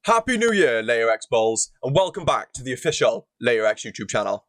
Happy New Year, LayerX Bulls, and welcome back to the official LayerX YouTube channel.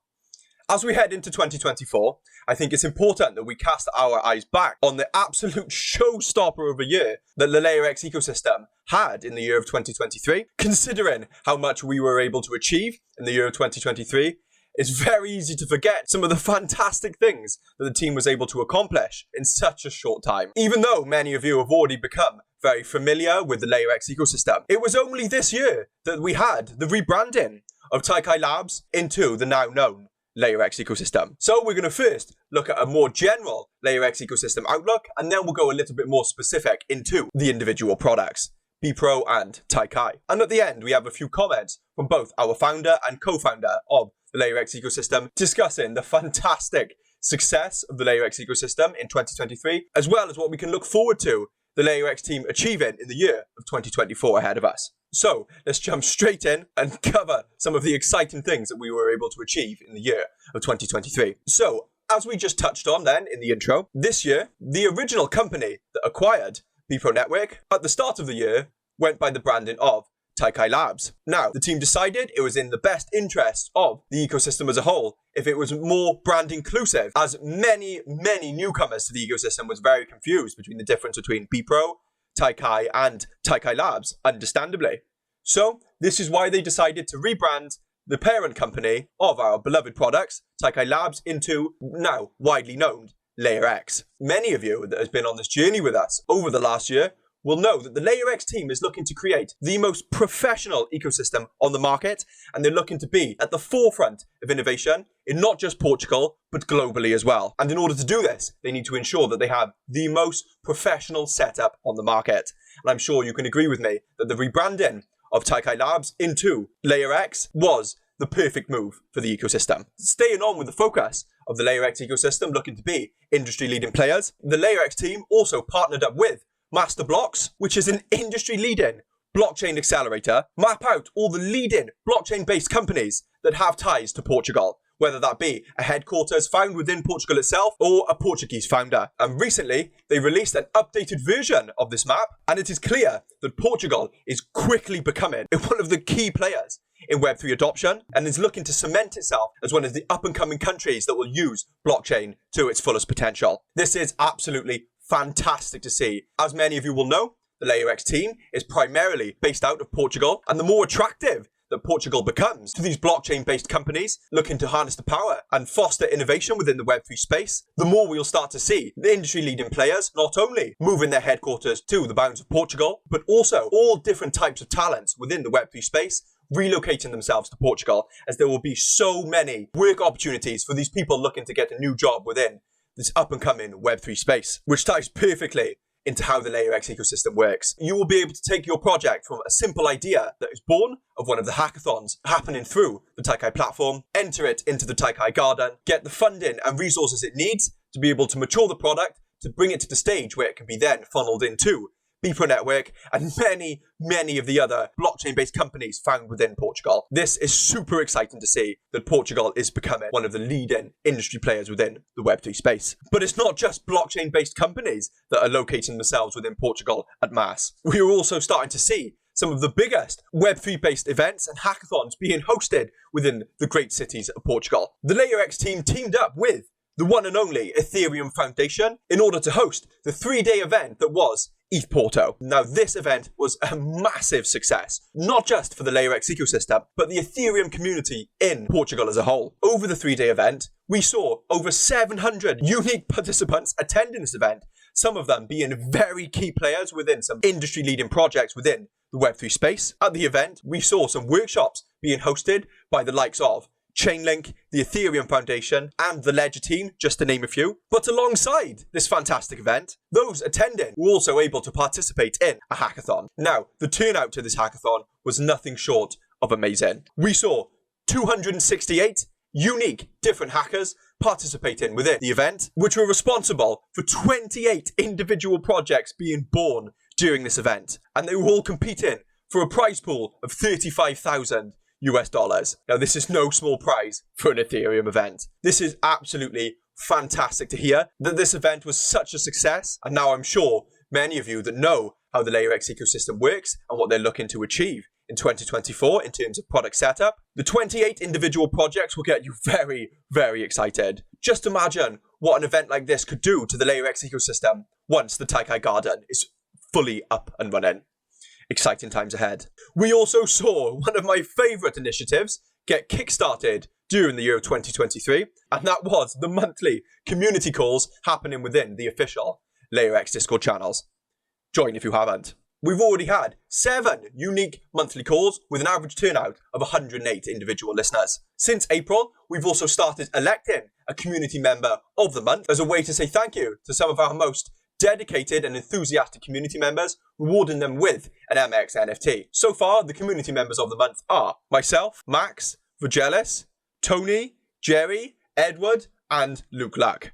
As we head into 2024, I think it's important that we cast our eyes back on the absolute showstopper of a year that the LayerX ecosystem had in the year of 2023. Considering how much we were able to achieve in the year of 2023, it's very easy to forget some of the fantastic things that the team was able to accomplish in such a short time. Even though many of you have already become very familiar with the LayerX ecosystem, it was only this year that we had the rebranding of TAIKAI Labs into the now known LayerX ecosystem. So we're going to first look at a more general LayerX ecosystem outlook, and then we'll go a little bit more specific into the individual products, bpro and TAIKAI. And at the end, we have a few comments from both our founder and co-founder of the LayerX ecosystem, discussing the fantastic success of the LayerX ecosystem in 2023, as well as what we can look forward to the LayerX team achieving in the year of 2024 ahead of us. So let's jump straight in and cover some of the exciting things that we were able to achieve in the year of 2023. So as we just touched on then in the intro, this year, the original company that acquired bepronetwork at the start of the year went by the branding of TAIKAI Labs. Now, the team decided it was in the best interest of the ecosystem as a whole if it was more brand inclusive, as many newcomers to the ecosystem was very confused between the difference between bpro, TAIKAI and TAIKAI Labs, understandably. So this is why they decided to rebrand the parent company of our beloved products, TAIKAI Labs, into now widely known LayerX. Many of you that has been on this journey with us over the last year will know that the LayerX team is looking to create the most professional ecosystem on the market, and they're looking to be at the forefront of innovation in not just Portugal, but globally as well. And in order to do this, they need to ensure that they have the most professional setup on the market. And I'm sure you can agree with me that the rebranding of TAIKAI Labs into LayerX was the perfect move for the ecosystem. Staying on with the focus of the LayerX ecosystem, looking to be industry-leading players, the LayerX team also partnered up with MasterBlocks, which is an industry-leading blockchain accelerator, map out all the leading blockchain-based companies that have ties to Portugal, whether that be a headquarters found within Portugal itself or a Portuguese founder. And recently, they released an updated version of this map, and it is clear that Portugal is quickly becoming one of the key players in Web3 adoption and is looking to cement itself as one of the up-and-coming countries that will use blockchain to its fullest potential. This is absolutely fantastic to see. As many of you will know, the LayerX team is primarily based out of Portugal, and the more attractive that Portugal becomes to these blockchain-based companies looking to harness the power and foster innovation within the Web3 space, the more we'll start to see the industry-leading players not only moving their headquarters to the bounds of Portugal, but also all different types of talents within the Web3 space relocating themselves to Portugal, as there will be so many work opportunities for these people looking to get a new job within this up-and-coming Web3 space, which ties perfectly into how the LayerX ecosystem works. You will be able to take your project from a simple idea that is born of one of the hackathons happening through the TAAI Platform, enter it into the TAAI Garden, get the funding and resources it needs to be able to mature the product, to bring it to the stage where it can be then funneled into bepronetwork and many of the other blockchain-based companies found within Portugal. This is super exciting to see that Portugal is becoming one of the leading industry players within the Web3 space. But it's not just blockchain-based companies that are locating themselves within Portugal at mass. We are also starting to see some of the biggest Web3-based events and hackathons being hosted within the great cities of Portugal. The LayerX team teamed up with the one and only Ethereum Foundation in order to host the 3-day event that was ETH Porto. Now, this event was a massive success, not just for the LayerX ecosystem, but the Ethereum community in Portugal as a whole. Over the 3-day event, we saw over 700 unique participants attending this event, some of them being very key players within some industry-leading projects within the Web3 space. At the event, we saw some workshops being hosted by the likes of Chainlink, the Ethereum Foundation, and the Ledger team, just to name a few. But alongside this fantastic event, those attending were also able to participate in a hackathon. Now, the turnout to this hackathon was nothing short of amazing. We saw 268 unique different hackers participating within the event, which were responsible for 28 individual projects being born during this event. And they were all competing for a prize pool of $35,000. Now, this is no small prize for an Ethereum event. This is absolutely fantastic to hear that this event was such a success. And now I'm sure many of you that know how the LayerX ecosystem works and what they're looking to achieve in 2024 in terms of product setup. The 28 individual projects will get you very, very excited. Just imagine what an event like this could do to the LayerX ecosystem once the TAIKAI Garden is fully up and running. Exciting times ahead. We also saw one of my favourite initiatives get kickstarted during the year of 2023, and that was the monthly community calls happening within the official LayerX Discord channels. Join if you haven't. We've already had 7 unique monthly calls with an average turnout of 108 individual listeners. Since April, we've also started electing a community member of the month as a way to say thank you to some of our most dedicated and enthusiastic community members, rewarding them with an MX NFT. So far, the community members of the month are myself, Max, Virgelis, Tony, Jerry, Edward, and Luke Luck.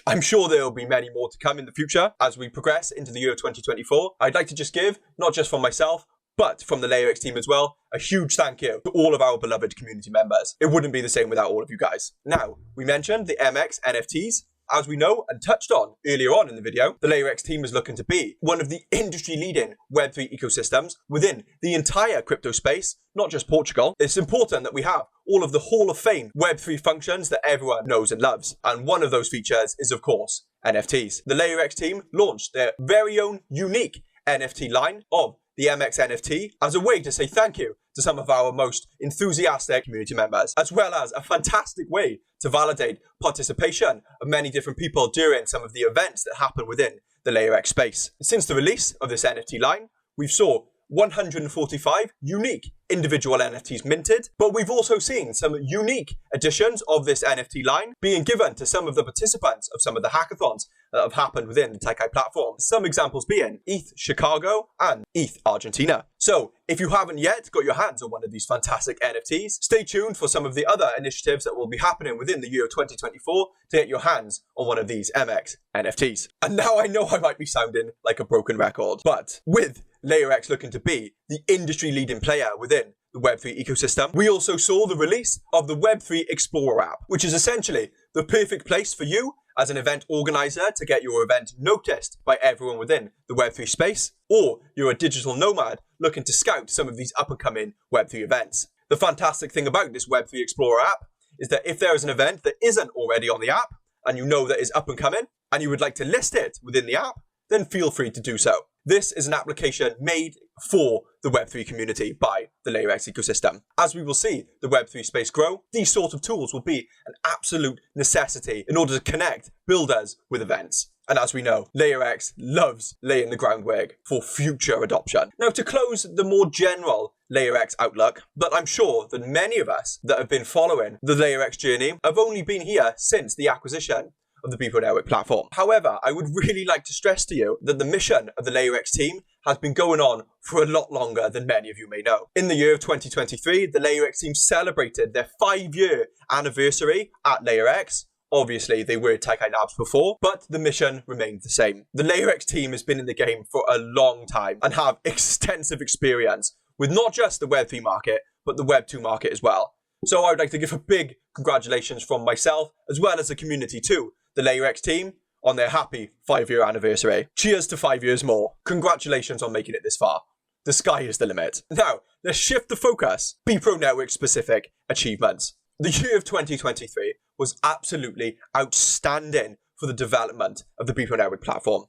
I'm sure there will be many more to come in the future as we progress into the year of 2024. I'd like to just give, not just from myself, but from the LayerX team as well, a huge thank you to all of our beloved community members. It wouldn't be the same without all of you guys. Now, we mentioned the MX NFTs. As we know and touched on earlier on in the video, the LayerX team is looking to be one of the industry-leading Web3 ecosystems within the entire crypto space, not just Portugal. It's important that we have all of the Hall of Fame Web3 functions that everyone knows and loves. And one of those features is, of course, NFTs. The LayerX team launched their very own unique NFT line of the MX NFT as a way to say thank you to some of our most enthusiastic community members, as well as a fantastic way to validate participation of many different people during some of the events that happen within the LayerX space. Since the release of this NFT line, we've saw 145 unique individual NFTs minted, but we've also seen some unique additions of this NFT line being given to some of the participants of some of the hackathons that have happened within the TAIKAI platform. Some examples being ETH Chicago and ETH Argentina. So if you haven't yet got your hands on one of these fantastic NFTs, stay tuned for some of the other initiatives that will be happening within the year of 2024 to get your hands on one of these MX NFTs. And now I know I might be sounding like a broken record, but with LayerX looking to be the industry-leading player within the Web3 ecosystem, we also saw the release of the Web3 Explorer app, which is essentially the perfect place for you as an event organizer to get your event noticed by everyone within the Web3 space, or you're a digital nomad looking to scout some of these up-and-coming Web3 events. The fantastic thing about this Web3 Explorer app is that if there is an event that isn't already on the app, and you know that is up-and-coming, and you would like to list it within the app, then feel free to do so. This is an application made for the Web3 community by the LayerX ecosystem. As we will see the Web3 space grow, these sort of tools will be an absolute necessity in order to connect builders with events. And as we know, LayerX loves laying the groundwork for future adoption. Now, to close the more general LayerX outlook, but I'm sure that many of us that have been following the LayerX journey have only been here since the acquisition of the bepronetwork platform. However, I would really like to stress to you that the mission of the LayerX team has been going on for a lot longer than many of you may know. In the year of 2023, the LayerX team celebrated their 5-year anniversary at LayerX. Obviously, they were TAIKAI Labs before, but the mission remained the same. The LayerX team has been in the game for a long time and have extensive experience with not just the Web3 market, but the Web2 market as well. So I would like to give a big congratulations from myself, as well as the community to the LayerX team on their happy 5-year anniversary. Cheers to 5 years more. Congratulations on making it this far. The sky is the limit. Now, let's shift the focus. bepronetwork specific achievements. The year of 2023 was absolutely outstanding for the development of the bepronetwork platform.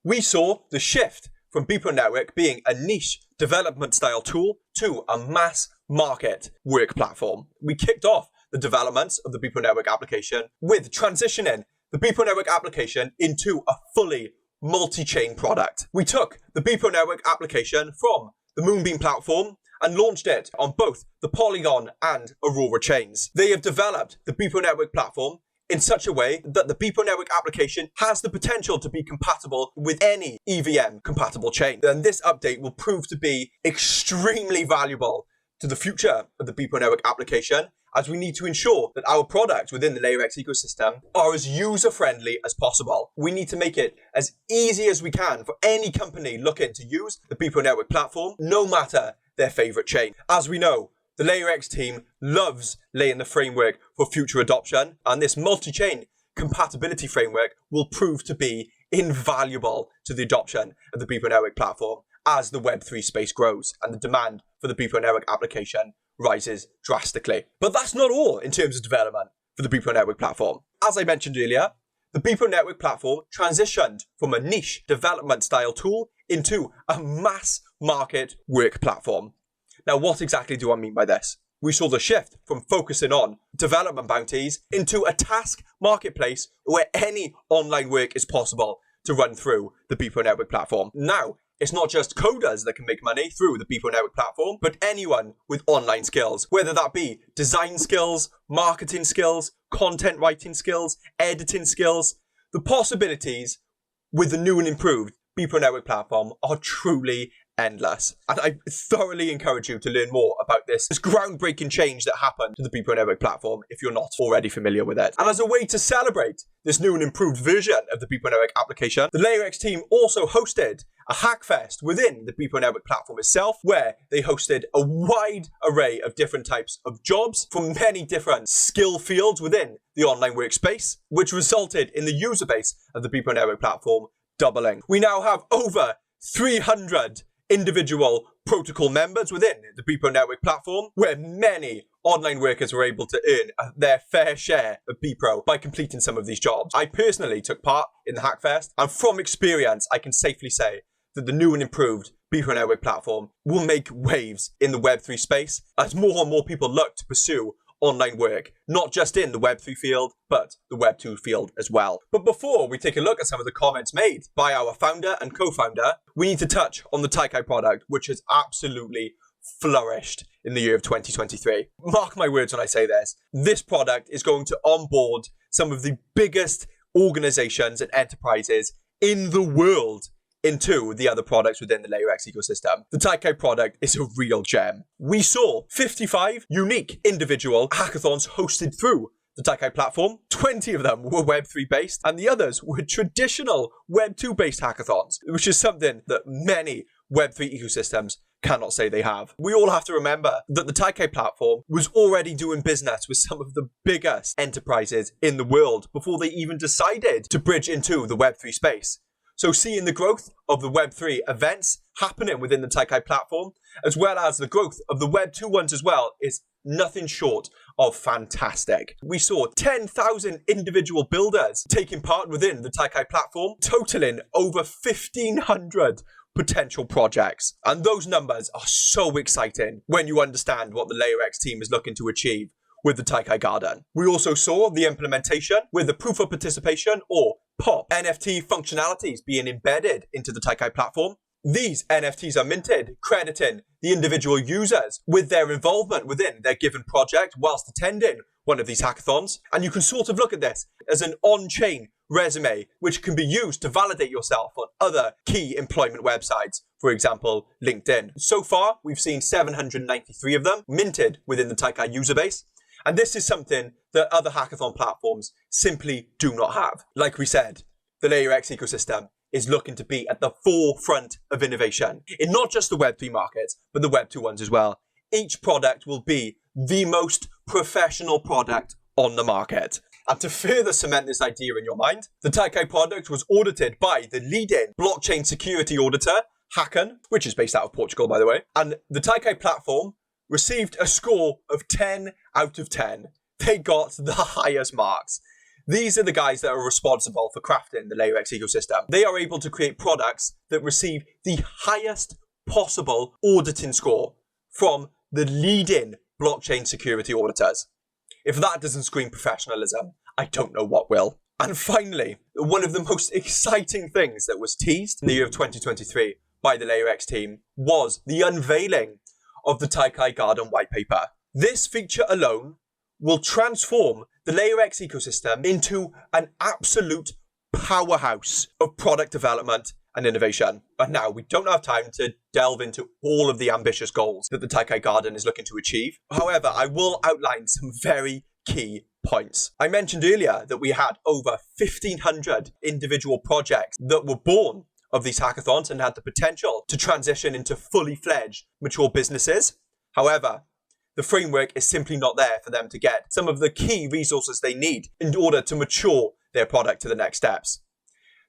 We saw the shift from bepronetwork being a niche development style tool to a mass market work platform. We kicked off the developments of the bepronetwork application with transitioning the bepronetwork application into a fully multi-chain product. We took the bepronetwork application from the Moonbeam platform and launched it on both the Polygon and Aurora chains. They have developed the bepronetwork platform in such a way that the bepronetwork application has the potential to be compatible with any EVM compatible chain. And this update will prove to be extremely valuable to the future of the bepronetwork application, as we need to ensure that our products within the LayerX ecosystem are as user-friendly as possible. We need to make it as easy as we can for any company looking to use the bepronetwork platform, no matter their favorite chain. As we know, the LayerX team loves laying the framework for future adoption, and this multi-chain compatibility framework will prove to be invaluable to the adoption of the bepronetwork platform. as the Web3 space grows and the demand for the bepronetwork application rises drastically. But that's not all in terms of development for the bepronetwork platform. As I mentioned earlier, the bepronetwork platform transitioned from a niche development style tool into a mass market work platform. Now, what exactly do I mean by this? We saw the shift from focusing on development bounties into a task marketplace where any online work is possible to run through the bepronetwork platform. Now, it's not just coders that can make money through the bepronetwork platform, but anyone with online skills, whether that be design skills, marketing skills, content writing skills, editing skills. The possibilities with the new and improved bepronetwork platform are truly endless. And I thoroughly encourage you to learn more about this groundbreaking change that happened to the bepronetwork platform if you're not already familiar with it. And as a way to celebrate this new and improved version of the bepronetwork application, the LayerX team also hosted a hackfest within the bepronetwork platform itself, where they hosted a wide array of different types of jobs from many different skill fields within the online workspace, which resulted in the user base of the bepronetwork platform doubling. We now have over 300 individual protocol members within the bepronetwork platform, where many online workers were able to earn their fair share of bpro by completing some of these jobs. I personally took part in the hackfest, and from experience, I can safely say that the new and improved bepronetwork platform will make waves in the Web3 space as more and more people look to pursue online work, not just in the Web3 field, but the Web2 field as well. But before we take a look at some of the comments made by our founder and co-founder, we need to touch on the TAIKAI product, which has absolutely flourished in the year of 2023. Mark my words when I say this. This product is going to onboard some of the biggest organizations and enterprises in the world into the other products within the LayerX ecosystem. The TAIKAI product is a real gem. We saw 55 unique individual hackathons hosted through the TAIKAI platform. 20 of them were Web3 based, and the others were traditional Web2 based hackathons, which is something that many Web3 ecosystems cannot say they have. We all have to remember that the TAIKAI platform was already doing business with some of the biggest enterprises in the world before they even decided to bridge into the Web3 space. So seeing the growth of the Web3 events happening within the TAIKAI platform, as well as the growth of the Web2 ones as well, is nothing short of fantastic. We saw 10,000 individual builders taking part within the TAIKAI platform, totaling over 1,500 potential projects. And those numbers are so exciting when you understand what the LayerX team is looking to achieve with the TAIKAI Garden. We also saw the implementation with the proof of participation, or POP, NFT functionalities being embedded into the TAIKAI platform. These NFTs are minted, crediting the individual users with their involvement within their given project whilst attending one of these hackathons. And you can sort of look at this as an on-chain resume, which can be used to validate yourself on other key employment websites, for example, LinkedIn. So far, we've seen 793 of them minted within the TAIKAI user base. And this is something that other hackathon platforms simply do not have. Like we said, the LayerX ecosystem is looking to be at the forefront of innovation in not just the Web3 markets, but the Web2 ones as well. Each product will be the most professional product on the market. And to further cement this idea in your mind, the TAIKAI product was audited by the leading blockchain security auditor, Hacken, which is based out of Portugal, by the way. And the TAIKAI platform received a score of 10 out of 10. They got the highest marks. These are the guys that are responsible for crafting the LayerX ecosystem. They are able to create products that receive the highest possible auditing score from the leading blockchain security auditors. If that doesn't scream professionalism, I don't know what will. And finally, one of the most exciting things that was teased in the year of 2023 by the LayerX team was the unveiling of the TAIKAI Garden white paper. This feature alone will transform the LayerX ecosystem into an absolute powerhouse of product development and innovation. But now we don't have time to delve into all of the ambitious goals that the TAIKAI Garden is looking to achieve. However, I will outline some very key points. I mentioned earlier that we had over 1,500 individual projects that were born of these hackathons and had the potential to transition into fully fledged mature businesses. However, the framework is simply not there for them to get some of the key resources they need in order to mature their product to the next steps.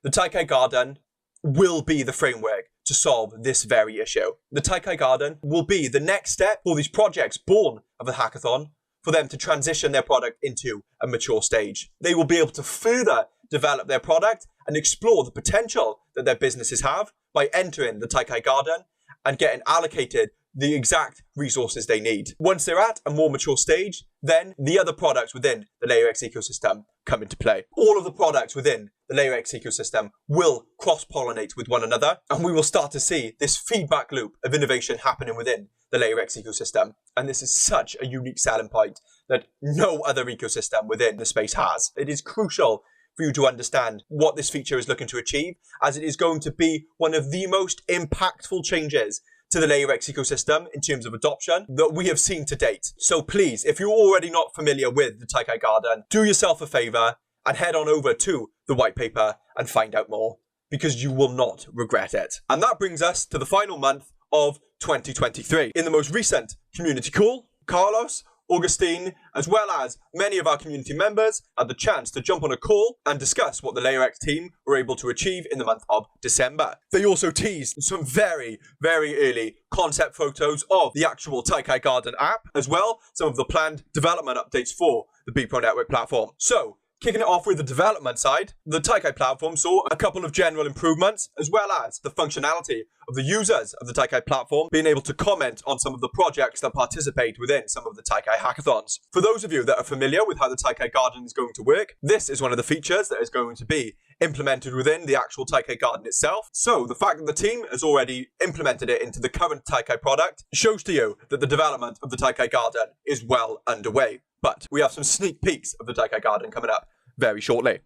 The TAIKAI Garden will be the framework to solve this very issue. The TAIKAI Garden will be the next step for these projects born of the hackathon for them to transition their product into a mature stage. They will be able to further develop their product and explore the potential that their businesses have by entering the TAIKAI Garden and getting allocated the exact resources they need. Once they're at a more mature stage, then the other products within the LayerX ecosystem come into play. All of the products within the LayerX ecosystem will cross-pollinate with one another, and we will start to see this feedback loop of innovation happening within the LayerX ecosystem. And this is such a unique selling point that no other ecosystem within the space has. It is crucial for you to understand what this feature is looking to achieve, as it is going to be one of the most impactful changes to the LayerX ecosystem in terms of adoption that we have seen to date. So please, if you're already not familiar with the TAIKAI Garden, do yourself a favor and head on over to the white paper and find out more, because you will not regret it. And that brings us to the final month of 2023. In the most recent community call, Carlos, Augustine, as well as many of our community members had the chance to jump on a call and discuss what the LayerX team were able to achieve in the month of December. They also teased some very, very early concept photos of the actual TAIKAI Garden app, as well as some of the planned development updates for the bepronetwork platform. So, kicking it off with the development side, the TAIKAI platform saw a couple of general improvements, as well as the functionality of the users of the TAIKAI platform being able to comment on some of the projects that participate within some of the TAIKAI hackathons. For those of you that are familiar with how the TAIKAI Garden is going to work, this is one of the features that is going to be implemented within the actual TAIKAI Garden itself. So the fact that the team has already implemented it into the current TAIKAI product shows to you that the development of the TAIKAI Garden is well underway. But we have some sneak peeks of the TAIKAI Garden coming up very shortly.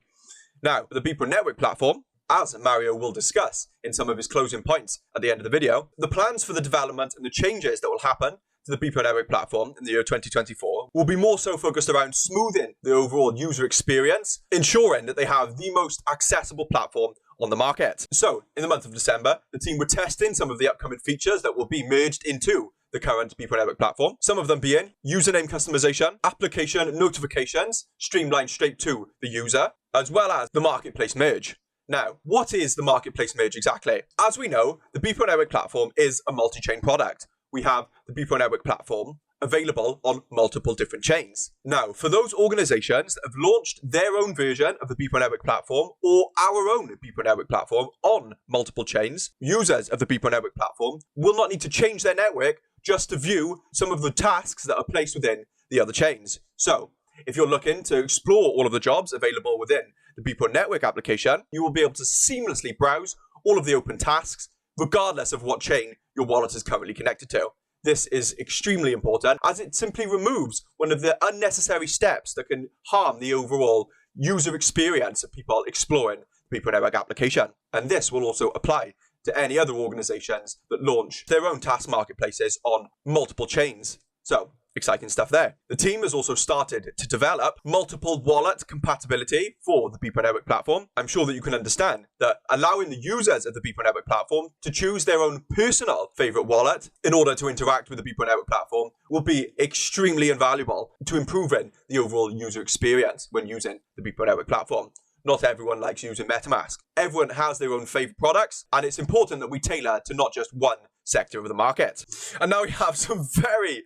Now, the bepronetwork platform, as Mario will discuss in some of his closing points at the end of the video, the plans for the development and the changes that will happen to the bepronetwork platform in the year 2024 will be more so focused around smoothing the overall user experience, ensuring that they have the most accessible platform on the market. So, in the month of December, the team were testing some of the upcoming features that will be merged into the current bepronetwork platform. Some of them being username customization, application notifications, streamlined straight to the user, as well as the marketplace merge. Now, what is the marketplace merge exactly? As we know, the bepronetwork platform is a multi-chain product. We have the bepronetwork platform available on multiple different chains. Now, for those organizations that have launched their own version of the bepronetwork platform or our own bepronetwork platform on multiple chains, users of the bepronetwork platform will not need to change their network just to view some of the tasks that are placed within the other chains. So, if you're looking to explore all of the jobs available within the bepronetwork application, you will be able to seamlessly browse all of the open tasks, regardless of what chain your wallet is currently connected to. This is extremely important, as it simply removes one of the unnecessary steps that can harm the overall user experience of people exploring the bepronetwork application. And this will also apply to any other organizations that launch their own task marketplaces on multiple chains. So, exciting stuff there. The team has also started to develop multiple wallet compatibility for the bepronetwork platform. I'm sure that you can understand that allowing the users of the bepronetwork platform to choose their own personal favorite wallet in order to interact with the bepronetwork platform will be extremely invaluable to improving the overall user experience when using the bepronetwork platform. Not everyone likes using MetaMask. Everyone has their own favorite products, and it's important that we tailor to not just one sector of the market. And now we have some very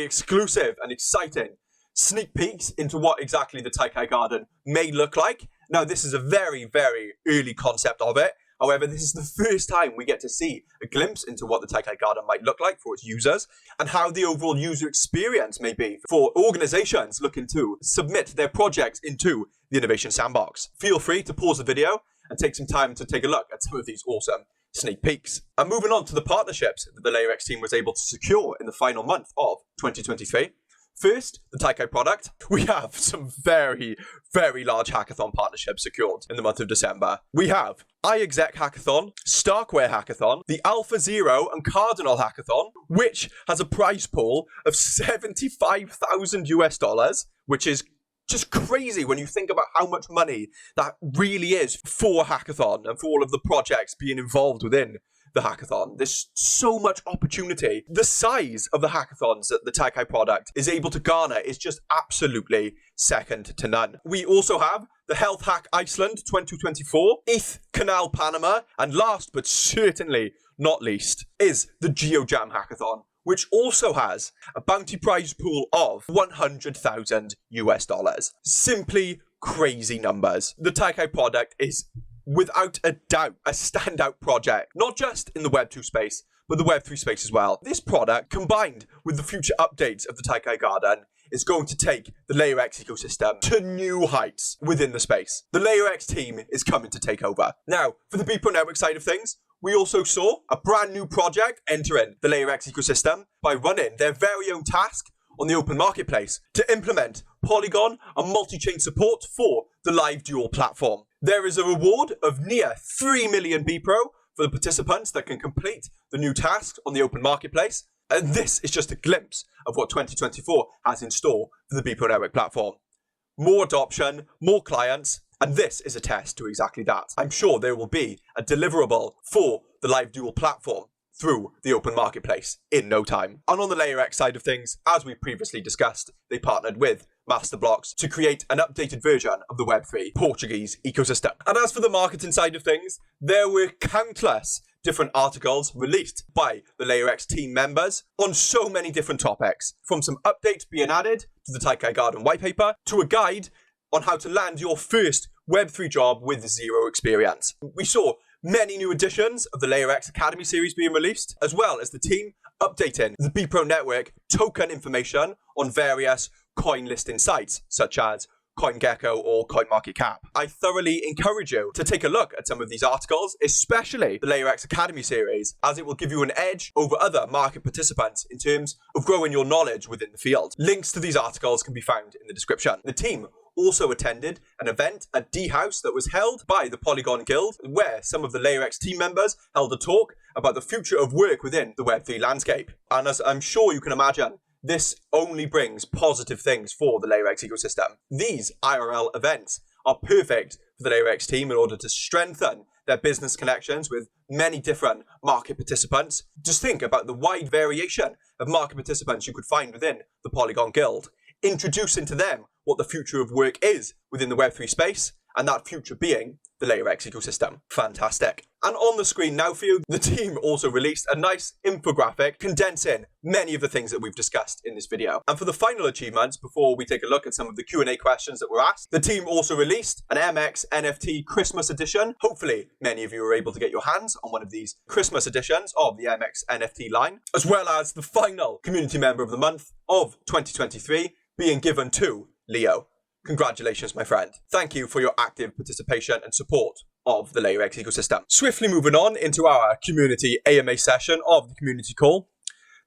exclusive and exciting sneak peeks into what exactly the TAIKAI Garden may look like. Now, this is a very early concept of it. However, this is the first time we get to see a glimpse into what the TAIKAI Garden might look like for its users and how the overall user experience may be for organizations looking to submit their projects into the Innovation Sandbox. Feel free to pause the video and take some time to take a look at some of these awesome sneak peeks. And moving on to the partnerships that the LayerX team was able to secure in the final month of 2023. First, the TAIKAI product. We have some very large hackathon partnerships secured in the month of December. We have iExec Hackathon, Starkware Hackathon, the AlphaZero and Cardinal Hackathon, which has a prize pool of $75,000, which is just crazy when you think about how much money that really is for a hackathon and for all of the projects being involved within the hackathon. There's so much opportunity. The size of the hackathons that the TAIKAI product is able to garner is just absolutely second to none. We also have the Health Hack Iceland 2024, ETH Canal Panama, and last but certainly not least is the GeoJam Hackathon, which also has a bounty prize pool of $100,000. Simply crazy numbers. The TAIKAI product is without a doubt a standout project, not just in the Web2 space, but the Web3 space as well. This product, combined with the future updates of the TAIKAI Garden, is going to take the LayerX ecosystem to new heights within the space. The LayerX team is coming to take over. Now, for the bepronetwork side of things, we also saw a brand new project entering the LayerX ecosystem by running their very own task on the open marketplace to implement Polygon and multi-chain support for the Live Dual platform. There is a reward of near 3 million bpro for the participants that can complete the new task on the open marketplace. And this is just a glimpse of what 2024 has in store for the bepronetwork platform. More adoption, more clients, and this is a test to exactly that. I'm sure there will be a deliverable for the Live Dual platform through the open marketplace in no time. And on the LayerX side of things, as we previously discussed, they partnered with MasterBlocks to create an updated version of the Web3 Portuguese ecosystem. And as for the marketing side of things, there were countless different articles released by the LayerX team members on so many different topics, from some updates being added to the TAIKAI Garden white paper to a guide on how to land your first Web3 job with zero experience. We saw many new editions of the LayerX Academy series being released, as well as the team updating the bepronetwork token information on various coin listing sites, such as CoinGecko or CoinMarketCap. I thoroughly encourage you to take a look at some of these articles, especially the LayerX Academy series, as it will give you an edge over other market participants in terms of growing your knowledge within the field. Links to these articles can be found in the description. The team also attended an event at D House that was held by the Polygon Guild, where some of the LayerX team members held a talk about the future of work within the Web3 landscape. And as I'm sure you can imagine, this only brings positive things for the LayerX ecosystem. These IRL events are perfect for the LayerX team in order to strengthen their business connections with many different market participants. Just think about the wide variation of market participants you could find within the Polygon Guild, introducing to them what the future of work is within the Web3 space, and that future being the LayerX ecosystem. Fantastic. And on the screen now for you, the team also released a nice infographic condensing many of the things that we've discussed in this video. And for the final achievements, before we take a look at some of the Q&A questions that were asked, the team also released an MX NFT Christmas edition. Hopefully, many of you were able to get your hands on one of these Christmas editions of the MX NFT line, as well as the final Community Member of the Month of 2023 being given to Leo. Congratulations, my friend. Thank you for your active participation and support of the LayerX ecosystem. Swiftly moving on into our community AMA session of the community call.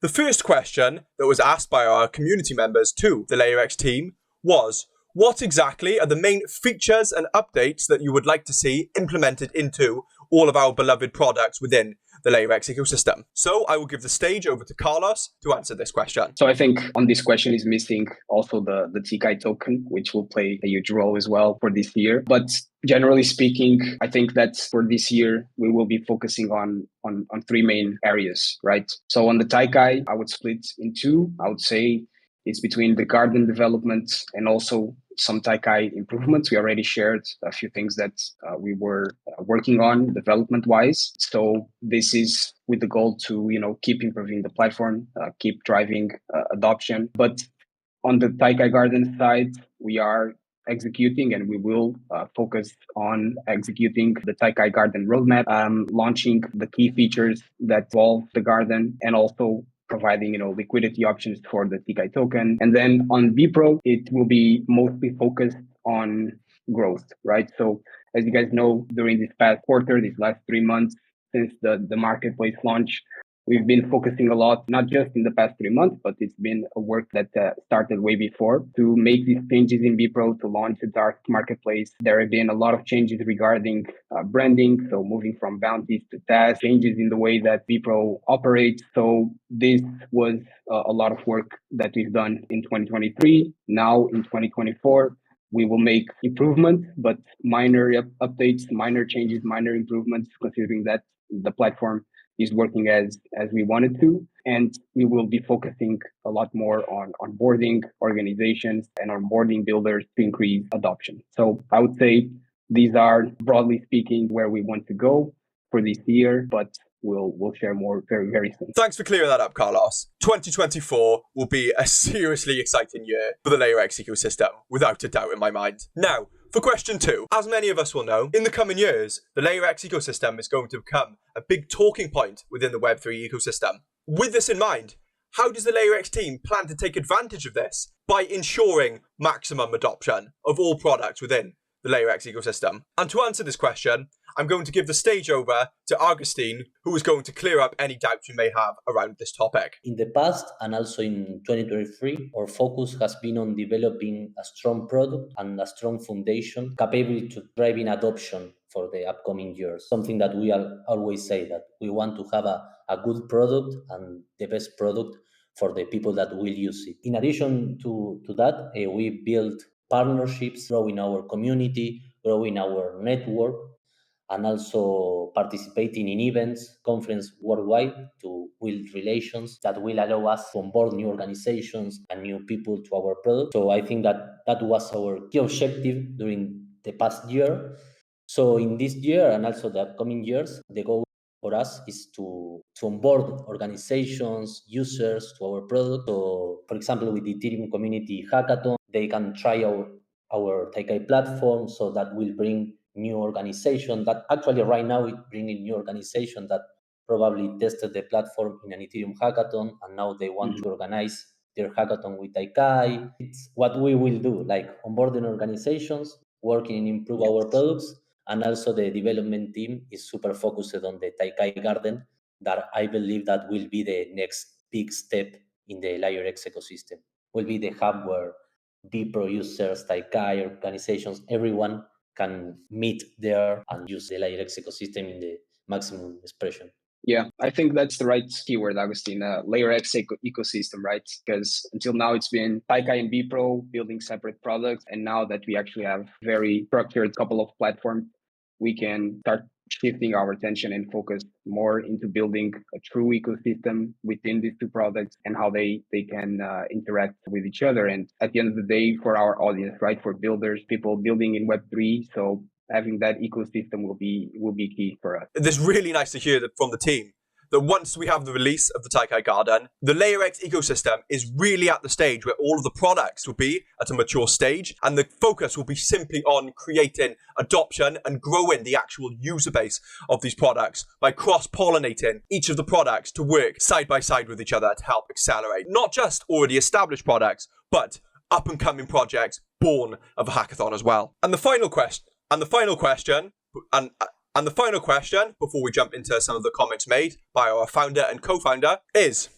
The first question that was asked by our community members to the LayerX team was, what exactly are the main features and updates that you would like to see implemented into all of our beloved products within the LayerX ecosystem? So I will give the stage over to Carlos to answer this question. So I think on this question is missing also the TAIKAI token, which will play a huge role as well for this year. But generally speaking, I think that for this year, we will be focusing on three main areas, right? So on the TAIKAI, I would split in two. I would say it's between the garden development and also some TAIKAI improvements. We already shared a few things that we were working on development-wise. So this is with the goal to, keep improving the platform, keep driving adoption. But on the TAIKAI Garden side, we are executing and we will focus on executing the TAIKAI Garden roadmap, launching the key features that involve the garden, and also providing liquidity options for the TAIKAI token. And then on bpro, it will be mostly focused on growth, right? So as you guys know, during this past quarter, these last 3 months since the marketplace launch, we've been focusing a lot, not just in the past 3 months, but it's been a work that started way before to make these changes in bpro to launch the dark marketplace. There have been a lot of changes regarding branding, so moving from bounties to tasks, changes in the way that bpro operates. So this was a lot of work that we've done in 2023. Now in 2024, we will make improvements, but minor updates, minor changes, minor improvements, considering that the platform is working as we wanted to. And we will be focusing a lot more on onboarding organizations and onboarding builders to increase adoption. So I would say these are, broadly speaking, where we want to go for this year, but we'll share more very, very soon. Thanks for clearing that up, Carlos. 2024 will be a seriously exciting year for the LayerX ecosystem, without a doubt in my mind. Now, for question 2, as many of us will know, in the coming years, the LayerX ecosystem is going to become a big talking point within the Web3 ecosystem. With this in mind, how does the LayerX team plan to take advantage of this by ensuring maximum adoption of all products within the LayerX ecosystem? And to answer this question, I'm going to give the stage over to Augustine, who is going to clear up any doubts you may have around this topic. In the past and also in 2023, our focus has been on developing a strong product and a strong foundation capable to driving adoption for the upcoming years. Something that we always say, that we want to have a good product and the best product for the people that will use it. In addition to that, we built partnerships, growing our community, growing our network, and also participating in events, conferences worldwide to build relations that will allow us to onboard new organizations and new people to our product. So I think that was our key objective during the past year. So in this year and also the upcoming years, the goal for us is to onboard organizations, users to our product. So for example, with the Ethereum Community Hackathon, they can try our TAIKAI platform, so that will bring new organization that actually right now it bringing new organization that probably tested the platform in an Ethereum hackathon and now they want to organize their hackathon with TAIKAI. It's what we will do, like onboarding organizations, working and improve our products, and also the development team is super focused on the TAIKAI Garden, that I believe that will be the next big step in the LayerX ecosystem. Will be the hub where bpro users, TAIKAI organizations, everyone can meet there and use the LayerX ecosystem in the maximum expression. Yeah, I think that's the right keyword, Agustin. LayerX ecosystem, right? Because until now it's been TAIKAI and bpro building separate products, and now that we actually have very structured couple of platforms, we can start shifting our attention and focus more into building a true ecosystem within these two products and how they can interact with each other. And at the end of the day, for our audience, right, for builders, people building in Web3, so having that ecosystem will be key for us. It's really nice to hear that from the team, that once we have the release of the TAIKAI Garden, the LayerX ecosystem is really at the stage where all of the products will be at a mature stage, and the focus will be simply on creating adoption and growing the actual user base of these products by cross-pollinating each of the products to work side by side with each other to help accelerate not just already established products, but up-and-coming projects born of a hackathon as well. And the final question, before we jump into some of the comments made by our founder and co-founder, is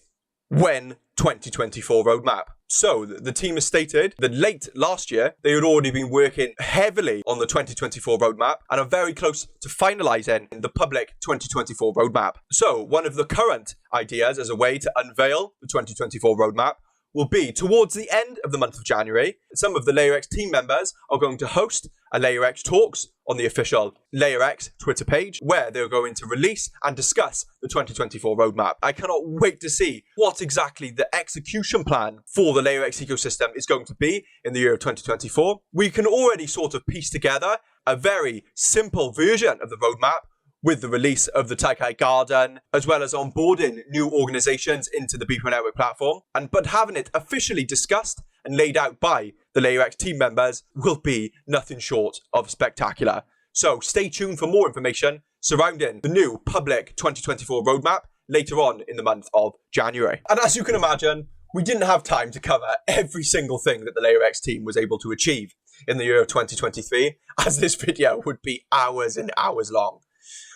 when 2024 roadmap. So the team has stated that late last year, they had already been working heavily on the 2024 roadmap and are very close to finalizing the public 2024 roadmap. So one of the current ideas as a way to unveil the 2024 roadmap will be towards the end of the month of January. Some of the LayerX team members are going to host a LayerX Talks on the official LayerX Twitter page, where they're going to release and discuss the 2024 roadmap. I cannot wait to see what exactly the execution plan for the LayerX ecosystem is going to be in the year of 2024. We can already sort of piece together a very simple version of the roadmap with the release of the TAIKAI Garden, as well as onboarding new organizations into the bepronetwork platform. But having it officially discussed and laid out by the LayerX team members will be nothing short of spectacular. So stay tuned for more information surrounding the new public 2024 roadmap later on in the month of January. And as you can imagine, we didn't have time to cover every single thing that the LayerX team was able to achieve in the year of 2023, as this video would be hours and hours long.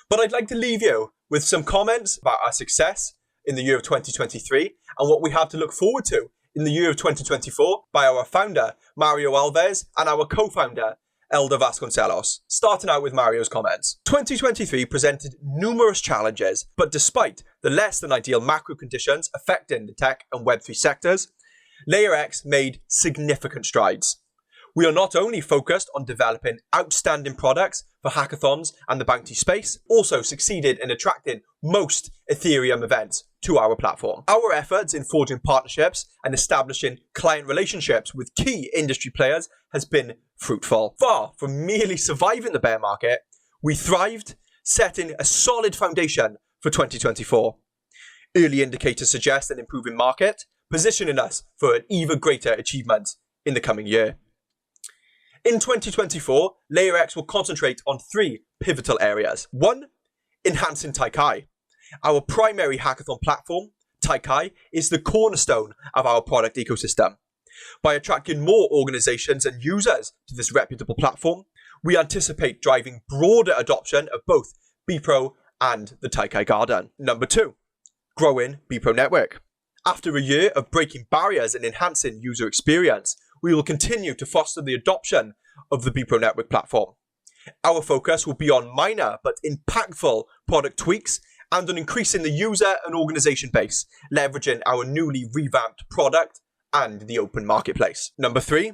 But I'd like to leave you with some comments about our success in the year of 2023 and what we have to look forward to in the year of 2024 by our founder, Mario Alves, and our co-founder, Elder Vasconcelos. Starting out with Mario's comments. 2023 presented numerous challenges, but despite the less than ideal macro conditions affecting the tech and Web3 sectors, LayerX made significant strides. We are not only focused on developing outstanding products for hackathons and the bounty space, also succeeded in attracting most Ethereum events to our platform. Our efforts in forging partnerships and establishing client relationships with key industry players has been fruitful. Far from merely surviving the bear market, we thrived, setting a solid foundation for 2024. Early indicators suggest an improving market, positioning us for an even greater achievement in the coming year. In 2024, LayerX will concentrate on 3 pivotal areas. 1. Enhancing TAIKAI. Our primary hackathon platform, TAIKAI, is the cornerstone of our product ecosystem. By attracting more organizations and users to this reputable platform, we anticipate driving broader adoption of both bpro and the TAIKAI Garden. Number 2. Growing bpronetwork. After a year of breaking barriers and enhancing user experience, we will continue to foster the adoption of the bpronetwork platform. Our focus will be on minor but impactful product tweaks and on increasing the user and organization base, leveraging our newly revamped product and the open marketplace. Number 3,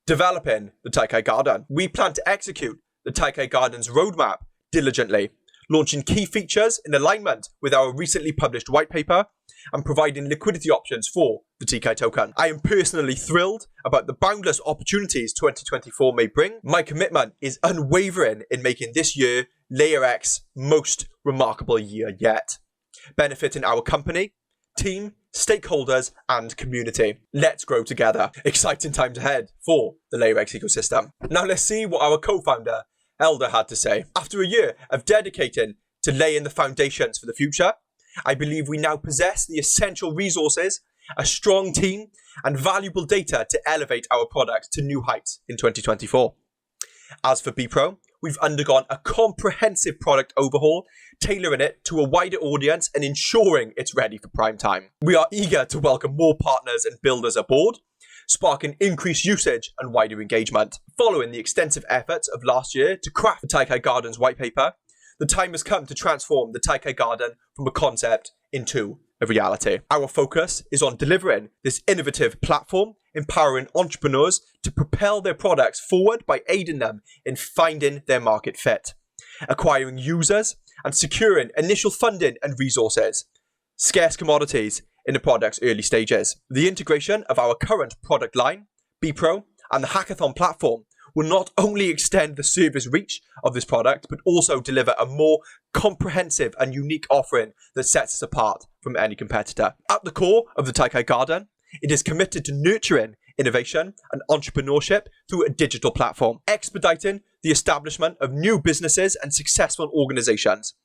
developing the TAIKAI Garden. We plan to execute the TAIKAI Garden's roadmap diligently, launching key features in alignment with our recently published white paper and providing liquidity options for the TAIKAI token. I am personally thrilled about the boundless opportunities 2024 may bring. My commitment is unwavering in making this year LayerX's most remarkable year yet, benefiting our company, team, stakeholders, and community. Let's grow together. Exciting times ahead for the LayerX ecosystem. Now let's see what our co-founder, Elder, had to say. After a year of dedicating to laying the foundations for the future, I believe we now possess the essential resources, a strong team, and valuable data to elevate our product to new heights in 2024. As for bpro, we've undergone a comprehensive product overhaul, tailoring it to a wider audience and ensuring it's ready for prime time. We are eager to welcome more partners and builders aboard, sparking increased usage and wider engagement. Following the extensive efforts of last year to craft the TAIKAI Garden's white paper, the time has come to transform the TAIKAI Garden from a concept into a reality. Our focus is on delivering this innovative platform, empowering entrepreneurs to propel their products forward by aiding them in finding their market fit, acquiring users, and securing initial funding and resources, scarce commodities in the product's early stages. The integration of our current product line, bpro, and the hackathon platform will not only extend the service reach of this product, but also deliver a more comprehensive and unique offering that sets us apart from any competitor. At the core of the TAIKAI Garden, it is committed to nurturing innovation and entrepreneurship through a digital platform, expediting the establishment of new businesses and successful organizations.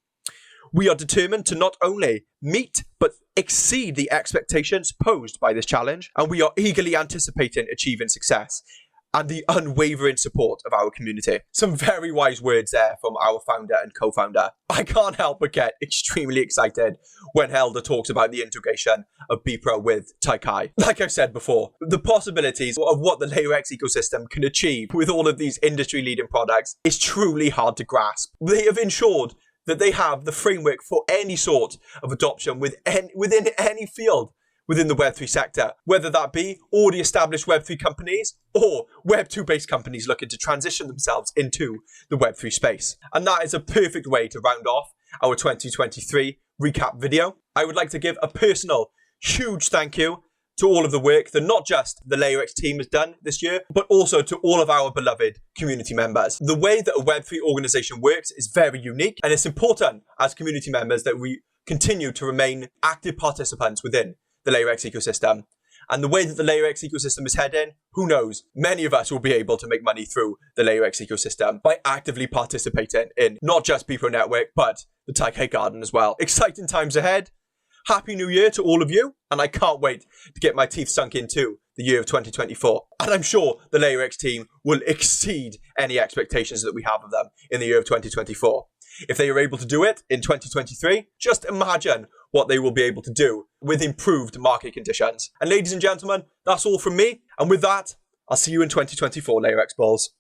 We are determined to not only meet, but exceed the expectations posed by this challenge, and we are eagerly anticipating achieving success and the unwavering support of our community. Some very wise words there from our founder and co-founder. I can't help but get extremely excited when Elder talks about the integration of bpro with TAIKAI. Like I said before, the possibilities of what the LayerX ecosystem can achieve with all of these industry-leading products is truly hard to grasp. They have ensured that they have the framework for any sort of adoption within any field within the Web3 sector, whether that be already established Web3 companies or Web2 based companies looking to transition themselves into the Web3 space. And that is a perfect way to round off our 2023 recap video. I would like to give a personal huge thank you to all of the work that not just the LayerX team has done this year, but also to all of our beloved community members. The way that a Web3 organization works is very unique, and it's important as community members that we continue to remain active participants within the LayerX ecosystem. And the way that the LayerX ecosystem is heading, who knows? Many of us will be able to make money through the LayerX ecosystem by actively participating in not just bpronetwork, but the TAIKAI Garden as well. Exciting times ahead. Happy New Year to all of you. And I can't wait to get my teeth sunk into the year of 2024. And I'm sure the LayerX team will exceed any expectations that we have of them in the year of 2024. If they are able to do it in 2023, just imagine what they will be able to do with improved market conditions. And ladies and gentlemen, that's all from me. And with that, I'll see you in 2024, LayerX Balls.